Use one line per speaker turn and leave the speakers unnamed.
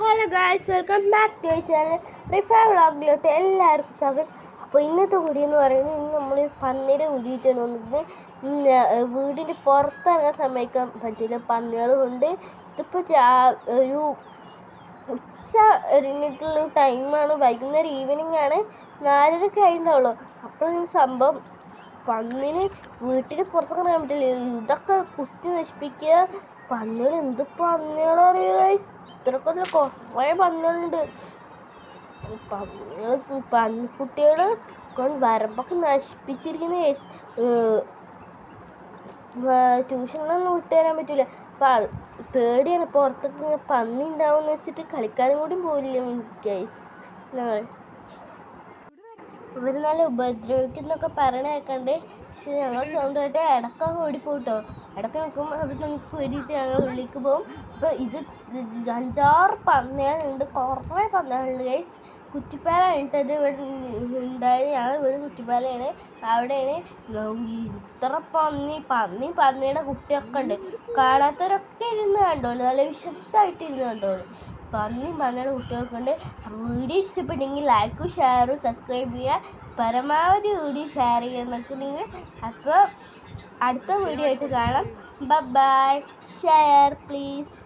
Hello guys, welcome back to my channel Rifa വ്ളോഗിലോട്ട് എല്ലാവർക്കും സ്വാഗതം. അപ്പോൾ ഇന്നത്തെ വീഡിയോ എന്ന് പറയുന്നത് ഇന്ന് നമ്മൾ പന്നിയുടെ വീഡിയോട്ടാണ് വന്നിട്ട് വീടിൻ്റെ പുറത്തിറങ്ങാൻ സമ്മതിക്കാൻ പറ്റില്ല, പന്നികൾ കൊണ്ട്. ഇതിപ്പോൾ ഒരു ഉച്ച എറിഞ്ഞിട്ടുള്ള ടൈമാണ്, വൈകുന്നേരം ഈവനിങ് ആണ്, 4:30 കഴിഞ്ഞുള്ളൂ. അപ്പോഴാണ് സംഭവം പന്നിന് വീട്ടിന് പുറത്തിറങ്ങാൻ പറ്റില്ല. ഇതൊക്കെ കുത്തി നശിപ്പിക്കുക. പന്നികൾ എന്ത് പന്നികളോ അറിയുക ഗൈസ്, ഇത്രക്കൊന്നും കുറേ പന്നികളുണ്ട്. പന്നിക്കുട്ടികൾ വരമ്പൊക്കെ നശിപ്പിച്ചിരിക്കുന്ന ട്യൂഷനിലൊന്നും വിട്ടു തരാൻ പറ്റില്ല. പേടിയാണ്, പുറത്തൊക്കെ പന്നി ഉണ്ടാവും എന്ന് വെച്ചിട്ട് കളിക്കാനും കൂടി പോയില്ല ഗൈസ്. ഇവർ നല്ല ഉപദ്രവിക്കുന്നൊക്കെ പറയണേക്കണ്ട്. പക്ഷെ ഞങ്ങൾ സ്വന്തമായിട്ട് ഇടക്കൊക്കെ ഓടിപ്പോട്ടോ. ഇടയ്ക്ക് നിൽക്കുമ്പോൾ അവർ നമുക്ക് വേണ്ടിയിട്ട് ഞങ്ങൾ ഉള്ളിലേക്ക് പോകും. അപ്പോൾ ഇത് 5-6 പന്നികളുണ്ട്, കുറേ പന്നികളുണ്ട് ഗൈസ്. കുറ്റിപ്പാലാണ് ഇട്ടത് ഇവിടെ ഉണ്ടായത്. ഞങ്ങൾ വീട് കുറ്റിപ്പാലയാണ്. അവിടെയാണ് ഇത്ര പന്നിയുടെ കുട്ടിയൊക്കെ ഉണ്ട്. കാണാത്തവരൊക്കെ ഇരുന്ന് കണ്ടോളൂ, നല്ല വിശദമായിട്ട് ഇരുന്ന് കണ്ടോളൂ. പന്നിയുടെ കുട്ടികൾക്ക് ഉണ്ട്. വീഡിയോ ഇഷ്ടപ്പെട്ടെങ്കിൽ ലൈക്കും ഷെയറും സബ്സ്ക്രൈബ് ചെയ്യുക. പരമാവധി വീഡിയോ ഷെയർ ചെയ്യുന്നൊക്കെ നിങ്ങൾ. അപ്പോൾ അടുത്ത വീഡിയോ ആയിട്ട് കാണാം. Bye, share please.